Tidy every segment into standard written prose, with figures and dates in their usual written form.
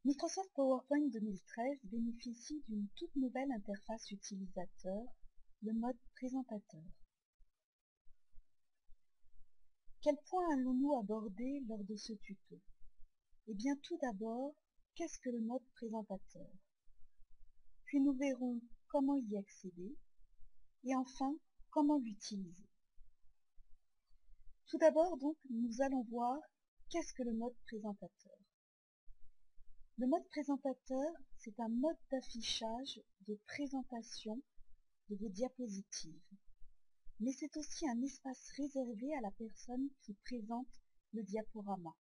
Microsoft PowerPoint 2013 bénéficie d'une toute nouvelle interface utilisateur, le mode présentateur. Quel point allons-nous aborder lors de ce tuto? Eh bien tout d'abord, qu'est-ce que le mode présentateur? Puis nous verrons comment y accéder et enfin comment l'utiliser. Tout d'abord donc, nous allons voir qu'est-ce que le mode présentateur. Le mode présentateur, c'est un mode d'affichage, de présentation de vos diapositives. Mais c'est aussi un espace réservé à la personne qui présente le diaporama.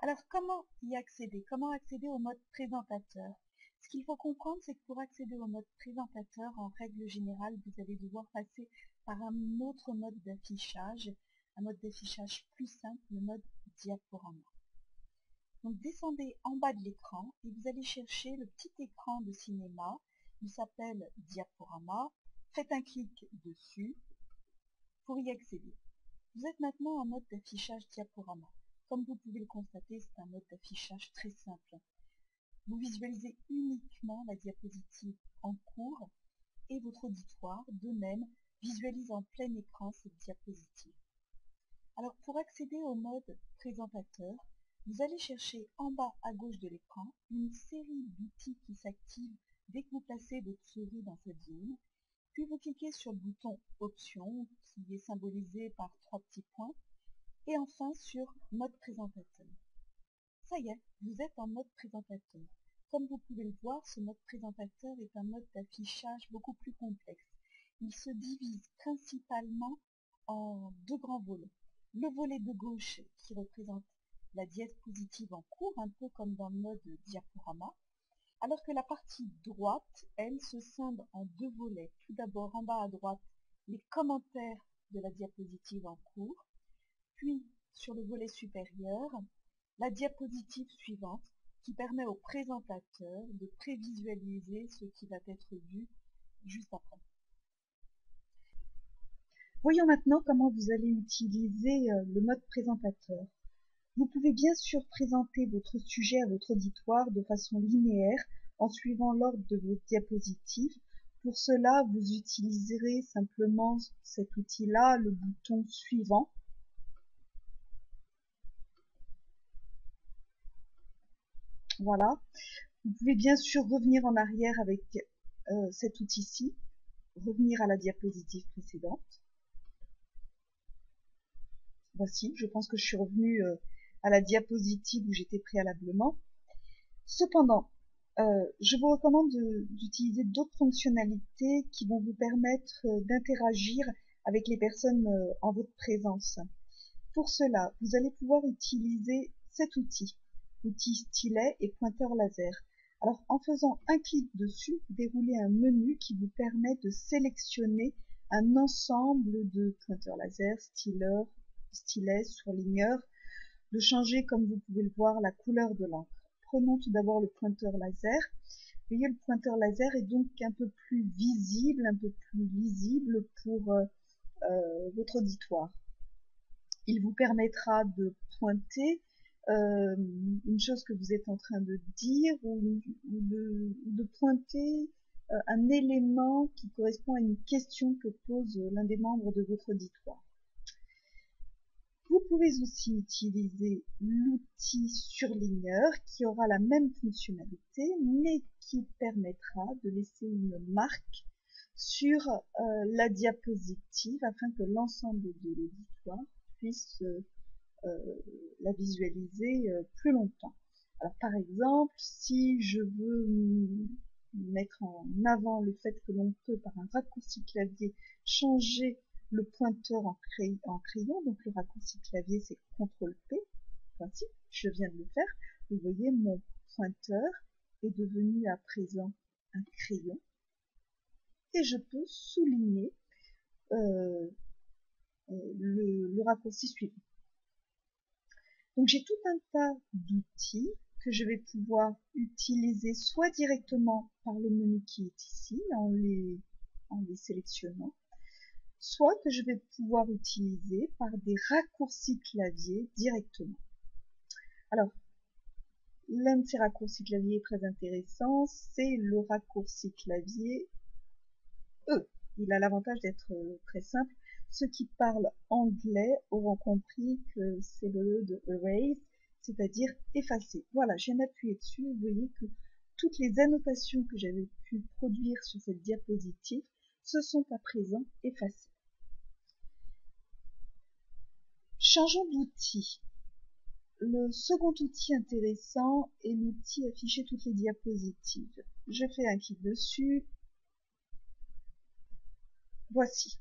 Alors comment y accéder? Comment accéder au mode présentateur? Ce qu'il faut comprendre, c'est que pour accéder au mode présentateur, en règle générale, vous allez devoir passer par un autre mode d'affichage, un mode d'affichage plus simple, le mode diaporama. Donc descendez en bas de l'écran et vous allez chercher le petit écran de cinéma. Il s'appelle diaporama. Faites un clic dessus pour y accéder. Vous êtes maintenant en mode d'affichage diaporama. Comme vous pouvez le constater, c'est un mode d'affichage très simple. Vous visualisez uniquement la diapositive en cours et votre auditoire, de même, visualise en plein écran cette diapositive. Alors pour accéder au mode présentateur, vous allez chercher en bas à gauche de l'écran une série d'outils qui s'activent dès que vous placez votre souris dans cette zone. Puis vous cliquez sur le bouton Options qui est symbolisé par 3 petits points. Et enfin sur Mode présentateur. Ça y est, vous êtes en mode présentateur. Comme vous pouvez le voir, ce mode présentateur est un mode d'affichage beaucoup plus complexe. Il se divise principalement en deux grands volets. Le volet de gauche qui représente la diapositive en cours, un peu comme dans le mode diaporama, alors que la partie droite, elle, se scinde en deux volets. Tout d'abord, en bas à droite, les commentaires de la diapositive en cours, puis sur le volet supérieur, la diapositive suivante qui permet au présentateur de prévisualiser ce qui va être vu juste après. Voyons maintenant comment vous allez utiliser le mode présentateur. Vous pouvez bien sûr présenter votre sujet à votre auditoire de façon linéaire en suivant l'ordre de vos diapositives. Pour cela, vous utiliserez simplement cet outil-là, le bouton suivant. Voilà. Vous pouvez bien sûr revenir en arrière avec cet outil-ci, revenir à la diapositive précédente. Voici, je pense que je suis revenue à la diapositive où j'étais préalablement. Cependant, je vous recommande d'utiliser d'autres fonctionnalités qui vont vous permettre d'interagir avec les personnes en votre présence. Pour cela, vous allez pouvoir utiliser cet outil, outil stylet et pointeur laser. Alors, en faisant un clic dessus, vous déroulez un menu qui vous permet de sélectionner un ensemble de pointeurs laser, stylets, surligneurs, de changer, comme vous pouvez le voir, la couleur de l'encre. Prenons tout d'abord le pointeur laser. Vous voyez, le pointeur laser est donc un peu plus visible, un peu plus lisible pour votre auditoire. Il vous permettra de pointer une chose que vous êtes en train de dire ou de pointer un élément qui correspond à une question que pose l'un des membres de votre auditoire. Vous pouvez aussi utiliser l'outil surligneur qui aura la même fonctionnalité mais qui permettra de laisser une marque sur la diapositive afin que l'ensemble de l'auditoire puisse la visualiser plus longtemps. Alors par exemple, si je veux mettre en avant le fait que l'on peut par un raccourci clavier changer le pointeur en crayon, donc le raccourci clavier c'est CTRL P, voici, je viens de le faire, vous voyez mon pointeur est devenu à présent un crayon et je peux souligner le raccourci suivant. Donc j'ai tout un tas d'outils que je vais pouvoir utiliser soit directement par le menu qui est ici en les sélectionnant, soit que je vais pouvoir utiliser par des raccourcis clavier directement. Alors, l'un de ces raccourcis clavier très intéressant, c'est le raccourci clavier E. Il a l'avantage d'être très simple. Ceux qui parlent anglais auront compris que c'est le E de erase, c'est-à-dire effacer. Voilà, je viens d'appuyer dessus, vous voyez que toutes les annotations que j'avais pu produire sur cette diapositive se sont à présent effacées. Changeons d'outil. Le second outil intéressant est l'outil afficher toutes les diapositives. Je fais un clic dessus. Voici.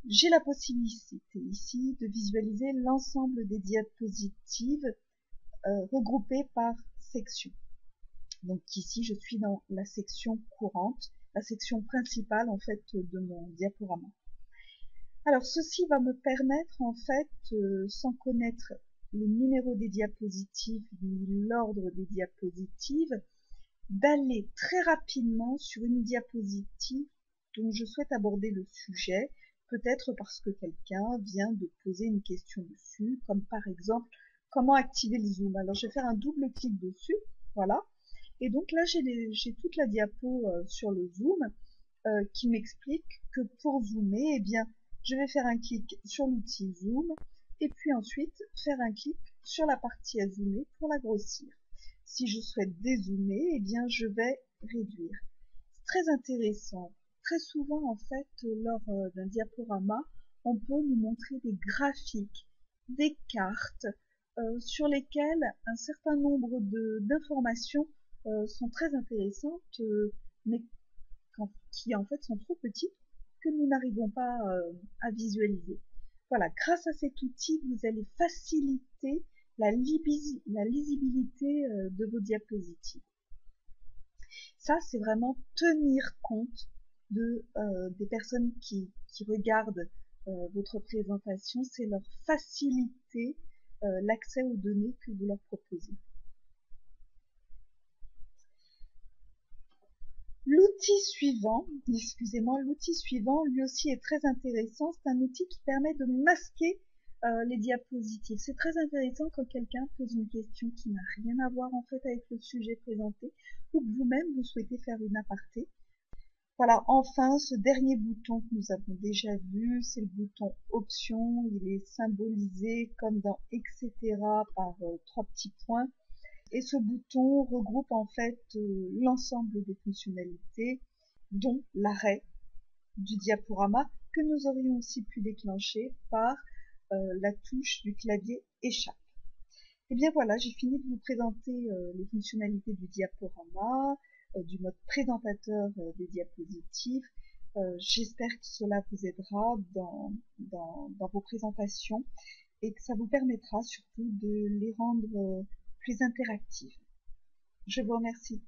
J'ai la possibilité ici de visualiser l'ensemble des diapositives regroupées par section. Donc ici, je suis dans la section courante, la section principale en fait de mon diaporama. Alors ceci va me permettre en fait, sans connaître le numéro des diapositives ni l'ordre des diapositives, d'aller très rapidement sur une diapositive dont je souhaite aborder le sujet, peut-être parce que quelqu'un vient de poser une question dessus, comme par exemple comment activer le zoom. Alors je vais faire un double clic dessus, voilà, et donc là j'ai toute la diapo sur le zoom qui m'explique que pour zoomer, eh bien je vais faire un clic sur l'outil zoom et puis ensuite faire un clic sur la partie à zoomer pour la grossir. Si je souhaite dézoomer, eh bien je vais réduire. C'est très intéressant. Très souvent, en fait, lors d'un diaporama, on peut nous montrer des graphiques, des cartes, sur lesquelles un certain nombre d'informations sont très intéressantes, mais qui en fait sont trop petites que nous n'arrivons pas à visualiser. Voilà, grâce à cet outil, vous allez faciliter la lisibilité de vos diapositives. Ça, c'est vraiment tenir compte des personnes qui regardent votre présentation, c'est leur faciliter l'accès aux données que vous leur proposez. L'outil suivant, excusez-moi, l'outil suivant, lui aussi est très intéressant. C'est un outil qui permet de masquer les diapositives. C'est très intéressant quand quelqu'un pose une question qui n'a rien à voir en fait avec le sujet présenté ou que vous-même vous souhaitez faire une aparté. Voilà, enfin, ce dernier bouton que nous avons déjà vu, c'est le bouton Options. Il est symbolisé comme dans etc. par trois petits points. Et ce bouton regroupe en fait l'ensemble des fonctionnalités, dont l'arrêt du diaporama que nous aurions aussi pu déclencher par la touche du clavier échappe. Et bien voilà, j'ai fini de vous présenter les fonctionnalités du diaporama, du mode présentateur des diapositives. J'espère que cela vous aidera dans vos présentations et que ça vous permettra surtout de les rendre plus interactives. Je vous remercie.